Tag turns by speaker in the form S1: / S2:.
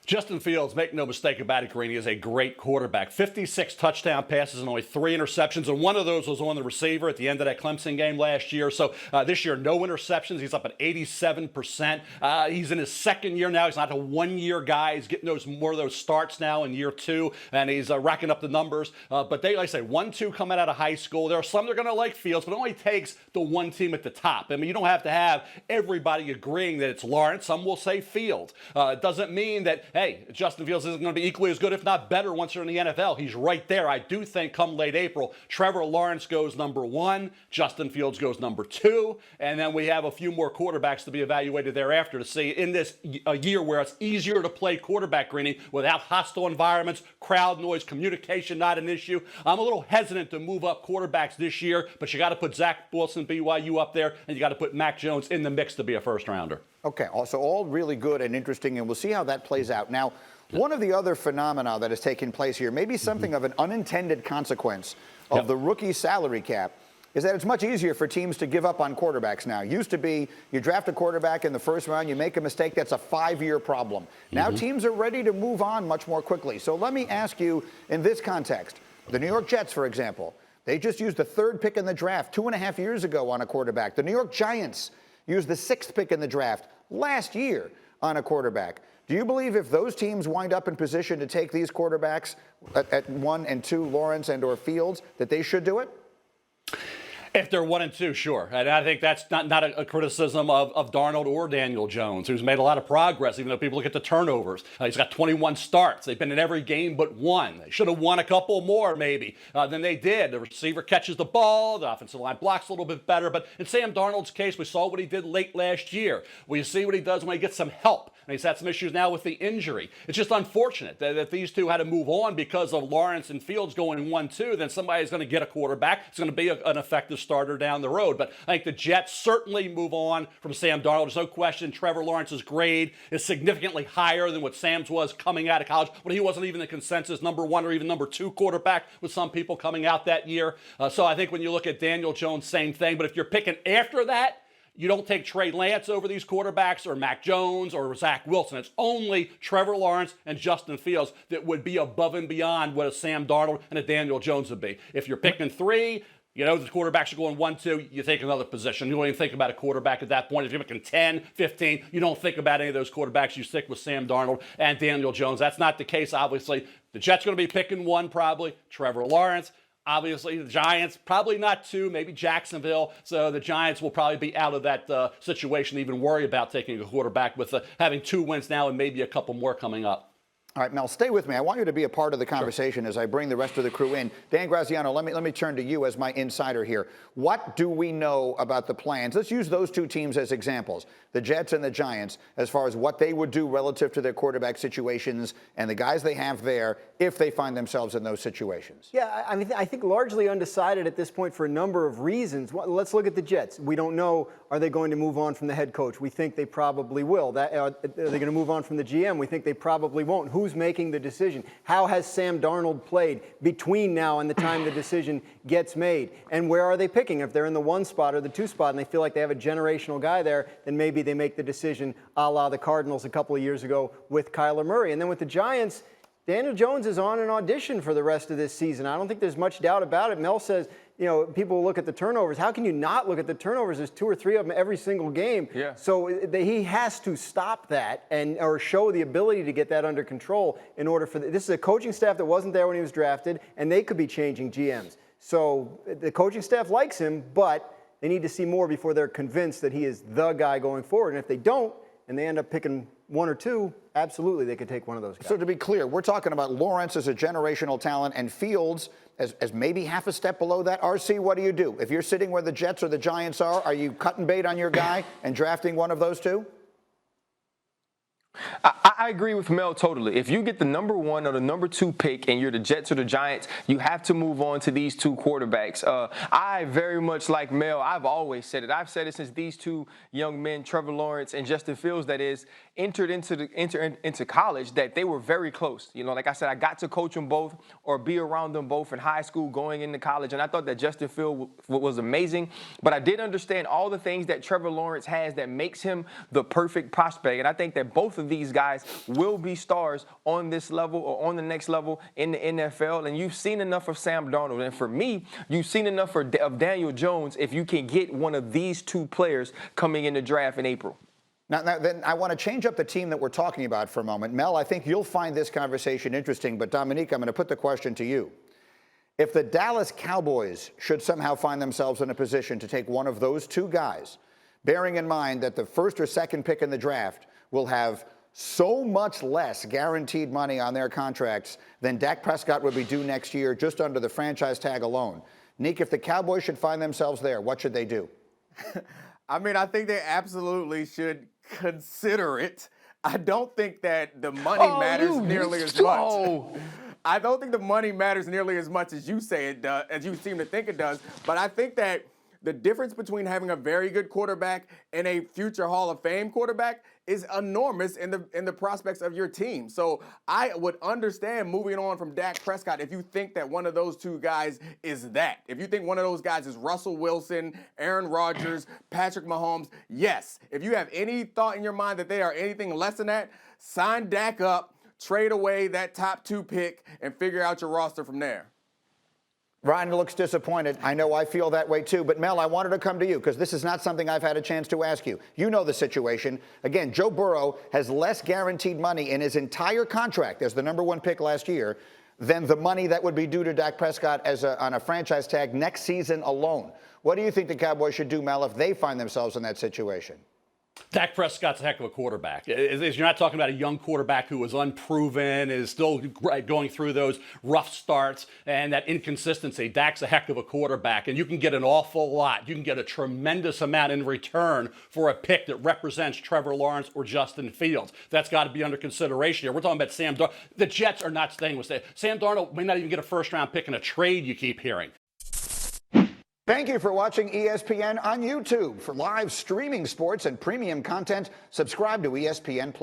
S1: Justin Fields, make no mistake about it, Greeny, is a great quarterback. 56 touchdown passes and only 3 interceptions, and one of those was on the receiver at the end of that Clemson game last year. So this year, no interceptions. He's up at 87%. He's in his second year now. He's not a one-year guy. He's getting more of those starts now in year 2, and he's racking up the numbers. But they, like I say, 1-2 coming out of high school. There are some that are going to like Fields, but it only takes the one team at the top. I mean, you don't have to have everybody agreeing that it's Lawrence. Some will say Fields. It doesn't mean that, hey, Justin Fields isn't going to be equally as good, if not better, once you're in the NFL. He's right there. I do think come late April, Trevor Lawrence goes number 1, Justin Fields goes number 2, and then we have a few more quarterbacks to be evaluated thereafter to see in this a year where it's easier to play quarterback, Greeny, without hostile environments, crowd noise, communication not an issue. I'm a little hesitant to move up quarterbacks this year, but you got to put Zach Wilson, BYU, up there, and you got to put Mac Jones in the mix to be a first-rounder.
S2: Okay, also all really good and interesting, and we'll see how that plays out. Now, one of the other phenomena that has taken place here, maybe something of an unintended consequence of the rookie salary cap, is that it's much easier for teams to give up on quarterbacks now. It used to be you draft a quarterback in the first round, you make a mistake, that's a 5-year problem. Now teams are ready to move on much more quickly. So let me ask you in this context, the New York Jets, for example, they just used the 3rd pick in the draft 2.5 years ago on a quarterback. The New York Giants used the 6th pick in the draft last year on a quarterback. Do you believe if those teams wind up in position to take these quarterbacks at 1 and 2, Lawrence and or Fields, that they should do it?
S1: If they're 1 and 2, sure. And I think that's not a criticism of Darnold or Daniel Jones, who's made a lot of progress, even though people look at the turnovers. He's got 21 starts. They've been in every game but one. They should have won a couple more, maybe, than they did. The receiver catches the ball. The offensive line blocks a little bit better. But in Sam Darnold's case, we saw what he did late last year. We see what he does when he gets some help. And he's had some issues now with the injury. It's just unfortunate that these two had to move on because of Lawrence and Fields going 1-2. Then somebody's going to get a quarterback. It's going to be an effective starter down the road. But I think the Jets certainly move on from Sam Darnold. There's no question Trevor Lawrence's grade is significantly higher than what Sam's was coming out of college, when he wasn't even the consensus number 1 or even number 2 quarterback with some people coming out that year. So I think when you look at Daniel Jones, same thing. But if you're picking after that, you don't take Trey Lance over these quarterbacks or Mac Jones or Zach Wilson. It's only Trevor Lawrence and Justin Fields that would be above and beyond what a Sam Darnold and a Daniel Jones would be. If you're picking 3, you know the quarterbacks are going 1-2, you take another position. You don't even think about a quarterback at that point. If you're picking 10, 15, you don't think about any of those quarterbacks. You stick with Sam Darnold and Daniel Jones. That's not the case, obviously. The Jets are going to be picking 1 probably, Trevor Lawrence. Obviously, the Giants, probably not 2, maybe Jacksonville. So the Giants will probably be out of that situation to even worry about taking a quarterback with having 2 wins now and maybe a couple more coming up.
S2: All right, Mel, stay with me. I want you to be a part of the conversation as I bring the rest of the crew in. Dan Graziano, let me turn to you as my insider here. What do we know about the plans? Let's use those 2 teams as examples, the Jets and the Giants, as far as what they would do relative to their quarterback situations and the guys they have there if they find themselves in those situations.
S3: Yeah, I mean, I think largely undecided at this point for a number of reasons. Well, let's look at the Jets. We don't know, are they going to move on from the head coach? We think they probably will. Are they going to move on from the GM? We think they probably won't. Who's making the decision? How has Sam Darnold played between now and the time the decision gets made? And where are they picking? If they're in the 1 spot or the 2 spot and they feel like they have a generational guy there, then maybe they make the decision a la the Cardinals a couple of years ago with Kyler Murray. And then with the Giants, Daniel Jones is on an audition for the rest of this season. I don't think there's much doubt about it. Mel says, you know, people look at the turnovers. How can you not look at the turnovers? There's 2 or 3 of them every single game. Yeah. So he has to stop that or show the ability to get that under control in order for this is a coaching staff that wasn't there when he was drafted, and they could be changing GMs. So the coaching staff likes him, but they need to see more before they're convinced that he is the guy going forward. And if they don't, and they end up picking 1 or 2, absolutely they could take one of those guys.
S2: So to be clear, we're talking about Lawrence as a generational talent and Fields as maybe half a step below that. RC, what do? If you're sitting where the Jets or the Giants are you cutting bait on your guy and drafting one of those 2?
S4: I agree with Mel totally. If you get the number 1 or the number 2 pick and you're the Jets or the Giants, you have to move on to these 2 quarterbacks. I very much like Mel. I've always said it. I've said it since these 2 young men, Trevor Lawrence and Justin Fields, that is, entered into college that they were very close. You know, like I said, I got to coach them both or be around them both in high school going into college, and I thought that Justin Fields was amazing. But I did understand all the things that Trevor Lawrence has that makes him the perfect prospect, and I think that both of these guys will be stars on this level or on the next level in the NFL. And you've seen enough of Sam Darnold, and for me, you've seen enough of Daniel Jones if you can get one of these two players coming in the draft in April.
S2: Now, then I want to change up the team that we're talking about for a moment. Mel, I think you'll find this conversation interesting, but Domonique, I'm going to put the question to you. If the Dallas Cowboys should somehow find themselves in a position to take one of those two guys, bearing in mind that the first or second pick in the draft will have so much less guaranteed money on their contracts than Dak Prescott would be due next year just under the franchise tag alone. Nick, if the Cowboys should find themselves there, what should they do?
S5: I mean, I think they absolutely should consider it. I don't think that the money matters nearly as much. I don't think the money matters nearly as much as you say it does, as you seem to think it does. But I think that the difference between having a very good quarterback and a future Hall of Fame quarterback is enormous in the prospects of your team. So I would understand moving on from Dak Prescott if you think that one of those two guys is that. If you think one of those guys is Russell Wilson, Aaron Rodgers, Patrick Mahomes, yes. If you have any thought in your mind that they are anything less than that, sign Dak up, trade away that top 2 pick, and figure out your roster from there.
S2: Ryan looks disappointed. I know I feel that way too. But Mel, I wanted to come to you because this is not something I've had a chance to ask you. You know the situation. Again, Joe Burrow has less guaranteed money in his entire contract as the #1 pick last year than the money that would be due to Dak Prescott on a franchise tag next season alone. What do you think the Cowboys should do, Mel, if they find themselves in that situation?
S1: Dak Prescott's a heck of a quarterback. You're not talking about a young quarterback who is unproven, is still going through those rough starts and that inconsistency. Dak's a heck of a quarterback, and you can get an awful lot. You can get a tremendous amount in return for a pick that represents Trevor Lawrence or Justin Fields. That's got to be under consideration here. We're talking about Sam Darnold. The Jets are not staying with Sam Darnold. May not even get a first-round pick in a trade, you keep hearing.
S2: Thank you for watching ESPN on YouTube. For live streaming sports and premium content, subscribe to ESPN+.